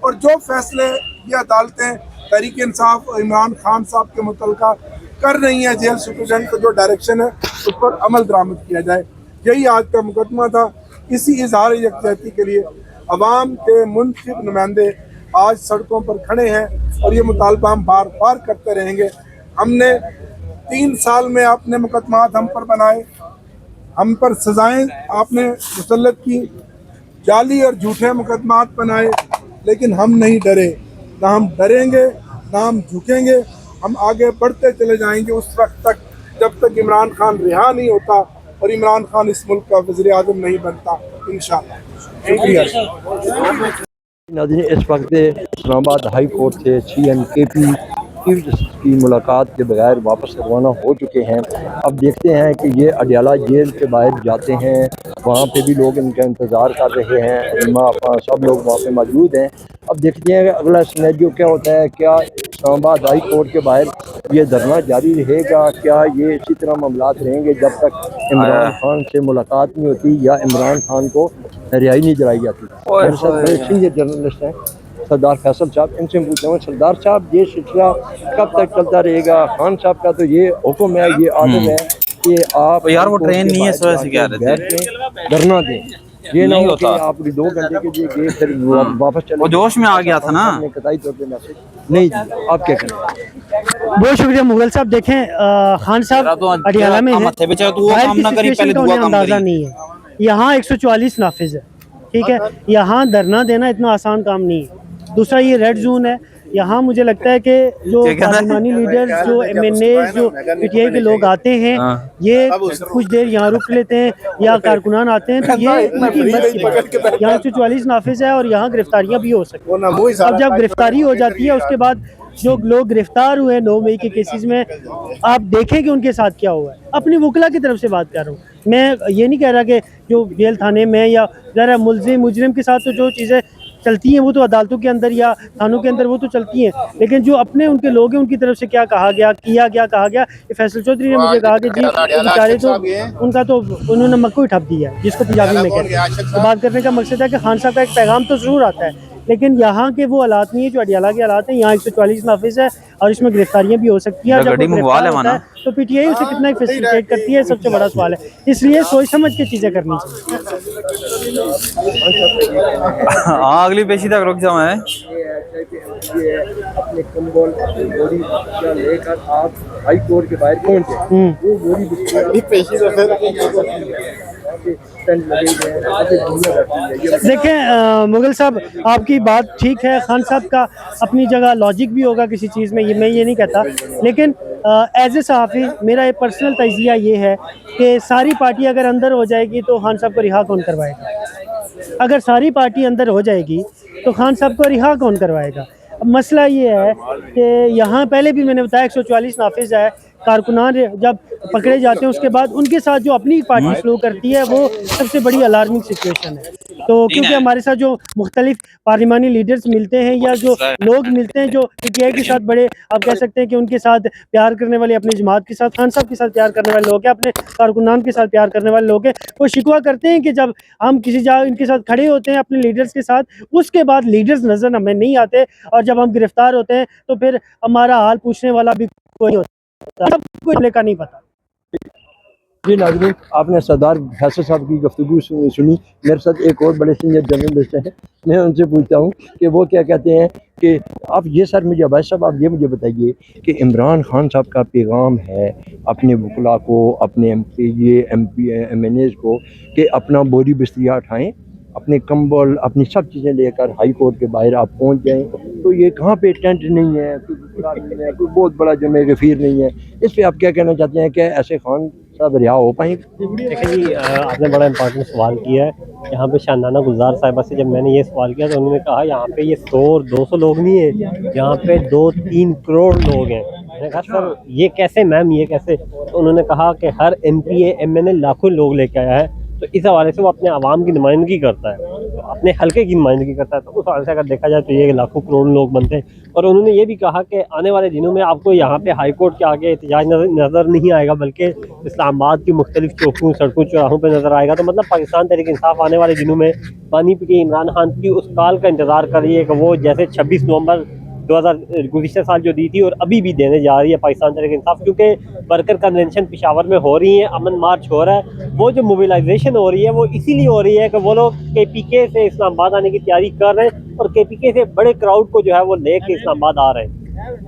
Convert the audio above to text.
اور جو فیصلے یہ عدالتیں تحریک انصاف اور عمران خان صاحب کے متعلقہ کر رہی ہیں، جیل سپرڈنٹ کا جو ڈائریکشن ہے اس پر عمل درآمد کیا جائے۔ یہی آج کا مقدمہ تھا۔ اسی اظہار یکجہتی کے لیے عوام کے منتخب نمائندے آج سڑکوں پر کھڑے ہیں اور یہ مطالبہ ہم بار بار کرتے رہیں گے۔ ہم نے 3 سال میں آپ نے مقدمات ہم پر بنائے، ہم پر سزائیں آپ نے مسلط کی، جعلی اور جھوٹے مقدمات بنائے، لیکن ہم نہیں ڈرے، نہ ہم ڈریں گے نہ ہم جھکیں گے۔ ہم آگے بڑھتے چلے جائیں گے اس وقت تک جب تک عمران خان رہا نہیں ہوتا اور عمران خان اس ملک کا وزیر اعظم نہیں بنتا، انشاءاللہ۔ شکریہ۔ ناظرین، اس وقت اسلام آباد ہائی کورٹ سے CM-KP چیف جسٹس کی ملاقات کے بغیر واپس روانہ ہو چکے ہیں۔ اب دیکھتے ہیں کہ یہ اڈیالہ جیل کے باہر جاتے ہیں، وہاں پہ بھی لوگ ان کا انتظار کر رہے ہیں، علماء افاں سب لوگ وہاں پہ موجود ہیں۔ اب دیکھتے ہیں کہ اگلا سینیریو کیا ہوتا ہے۔ کیا اسلام آباد ہائی کورٹ کے باہر یہ دھرنا جاری رہے گا؟ کیا یہ اسی طرح معاملات رہیں گے جب تک عمران خان سے ملاقات نہیں ہوتی یا عمران خان کو رہائی نہیں دلائی جاتی؟ میرے ساتھ بڑے سینئر جرنلسٹ ہیں سردار فیصل صاحب، ان سے پوچھتا ہوں سردار صاحب یہ سلسلہ کب تک چلتا رہے گا؟ خان صاحب کا تو یہ حکم ہے، یہ عادت ہے کہ آپ یار وہ ٹرین نہیں ہے، اس وجہ سے کیا رہتے ہیں دھرنا دیں، یہ نہ ہو کہ آپ 2 گھنٹے کے لیے گئے پھر واپس چلے۔ وہ جوش میں آ گیا تھا نا، قطعی طور پہ میسج نہیں دیا۔ آپ کیا کریں؟ بہت شکریہ مغل صاحب۔ دیکھیں خان صاحب اڈیالہ میں ہیں، اندازہ نہیں ہے۔ یہاں 144 نافذ ہے، ٹھیک ہے، یہاں دھرنا دینا اتنا آسان کام نہیں ہے۔ دوسرا یہ ریڈ زون ہے، یہاں مجھے لگتا ہے کہ جو پارلیمانی لیڈرز، جو MNAs، جو PTI کے لوگ آتے ہیں، یہ کچھ دیر یہاں رک لیتے ہیں یا کارکنان آتے ہیں، تو یہ ان کی ہمت کی بات ہے۔ یہاں 144 نافذ ہے اور یہاں گرفتاریاں بھی ہو سکتی ہیں۔ اب جب گرفتاری ہو جاتی ہے اس کے بعد جو لوگ گرفتار ہوئے 9 مئی کے کیسز میں، آپ دیکھیں کہ ان کے ساتھ کیا ہوا ہے۔ اپنی وکلا کی طرف سے بات کر رہا ہوں، میں یہ نہیں کہہ رہا کہ جو جیل تھانے میں یا ذرا مجرم کے ساتھ تو جو چیزیں چلتی ہیں وہ تو عدالتوں کے اندر یا تھانوں کے اندر وہ تو چلتی ہیں، لیکن جو اپنے ان کے لوگ ہیں ان کی طرف سے کیا کہا گیا، کہا گیا۔ فیصل چودھری نے مجھے کہا کہ جی بیچارے تو ان کا تو انہوں نے مکو ہی ٹھپ دیا، جس کو پنجابی میں کہتے ہیں۔ تو بات کرنے کا مقصد ہے کہ خان صاحب کا ایک پیغام تو ضرور آتا ہے، لیکن یہاں کے وہ حالات نہیں ہے جو اڈیالہ کے حالات ہیں۔ یہاں 144 نافذ ہے اور اس میں گرفتاریاں بھی ہو سکتی ہیں۔ جب گرفتار ہوتا ہے تو PTI اسے کتنا فیسیلیٹیٹ کرتی ہے، سب سے بڑا سوال ہے۔ اس لیے سوچ سمجھ کے چیزیں کرنی چاہیے۔ ہاں اگلی پیشی تک رک جاؤں ہے۔ اپنے کمبل اپنی بوری بستیاں لے کر آپ ہائی کورٹ کے باہر پہنچے، وہ بوری دیکھیں مغل صاحب، آپ کی بات ٹھیک ہے، خان صاحب کا اپنی جگہ لاجک بھی ہوگا کسی چیز میں، میں یہ نہیں کہتا، لیکن ایز اے صحافی میرا ایک پرسنل تجزیہ یہ ہے کہ ساری پارٹی اگر اندر ہو جائے گی تو خان صاحب کو رہا کون کروائے گا؟ اگر ساری پارٹی اندر ہو جائے گی تو خان صاحب کو رہا کون کروائے گا؟ اب مسئلہ یہ ہے کہ یہاں پہلے بھی میں نے بتایا 144 نافذ ہے، کارکنان جب پکڑے جاتے ہیں اس کے بعد ان کے ساتھ جو اپنی پارٹی سلوک کرتی ہے وہ سب سے بڑی الارمنگ سچویشن ہے۔ تو کیونکہ ہمارے ساتھ جو مختلف پارلیمانی لیڈرز ملتے ہیں یا جو لوگ ملتے ہیں جو PTI کے ساتھ بڑے آپ کہہ سکتے ہیں کہ ان کے ساتھ پیار کرنے والے، اپنی جماعت کے ساتھ، خان صاحب کے ساتھ پیار کرنے والے لوگ ہیں، اپنے کارکنان کے ساتھ پیار کرنے والے لوگ ہیں، وہ شکوہ کرتے ہیں کہ جب ہم کسی جگہ ان کے ساتھ کھڑے ہوتے ہیں اپنے لیڈرز کے ساتھ، اس کے بعد لیڈرز نظر ہمیں نہیں آتے، اور جب ہم گرفتار ہوتے ہیں تو پھر ہمارا حال پوچھنے والا بھی کوئی ہوتا ہے، سب کوئی لے کا نہیں پتا۔ جی ناظرین، آپ نے سردار فیصل صاحب کی گفتگو سنی۔ میرے ساتھ ایک اور بڑے سینئر جرنلسٹ ہیں، میں ان سے پوچھتا ہوں کہ وہ کیا کہتے ہیں کہ آپ یہ سر مجھے عباس صاحب آپ یہ مجھے بتائیے کہ عمران خان صاحب کا پیغام ہے اپنے وکلا کو، اپنے MP MNAs کو کہ اپنا بوری بستیاں اٹھائیں، اپنے کمبل اپنی سب چیزیں لے کر ہائی کورٹ کے باہر آپ پہنچ جائیں، تو یہ کہاں پہ ٹینٹ نہیں ہے، کوئی وکلا نہیں ہے، کوئی بہت بڑا جمع غفیر نہیں ہے، اس پہ آپ کیا کہنا چاہتے ہیں کہ ایسے خان صاحب رہا ہو پائیں؟ دیکھیں جی، آپ نے بڑا امپورٹنٹ سوال کیا ہے۔ یہاں پہ شاندانہ گلزار صاحبہ سے جب میں نے یہ سوال کیا تو انہوں نے کہا یہاں پہ یہ 100 اور 200 لوگ نہیں ہیں، یہاں پہ 2-3 کروڑ لوگ ہیں۔ میں نے کہا سر یہ کیسے میم، یہ کیسے؟ تو انہوں نے کہا کہ ہر MPA MNA لاکھوں لوگ لے کے آیا ہے، تو اس حوالے سے وہ اپنے عوام کی نمائندگی کرتا ہے, تو اپنے حلقے کی نمائندگی کرتا ہے. تو اس حوالے سے اگر دیکھا جائے تو یہ لاکھوں کروڑ لوگ بنتے ہیں. اور انہوں نے یہ بھی کہا کہ آنے والے دنوں میں آپ کو یہاں پہ ہائی کورٹ کے آگے احتجاج نظر نہیں آئے گا, بلکہ اسلام آباد کی مختلف چوکوں سڑکوں چوراہوں پہ نظر آئے گا. تو مطلب پاکستان تحریک انصاف آنے والے دنوں میں پانی پی کے عمران خان کی اس کال کا انتظار کر رہی ہے کہ وہ جیسے 26 نومبر 2000 گزشتہ سال جو دی تھی اور ابھی بھی دینے جا رہی ہے پاکستان تحریک انصاف, کیونکہ ورکر کنونشن پشاور میں ہو رہی ہیں, امن مارچ ہو رہا ہے. وہ جو موبلائزیشن ہو رہی ہے وہ اسی لیے ہو رہی ہے کہ وہ لوگ کے پی کے سے اسلام آباد آنے کی تیاری کر رہے ہیں, اور کے پی کے سے بڑے کراؤڈ کو جو ہے وہ لے کے اسلام آباد آ رہے ہیں.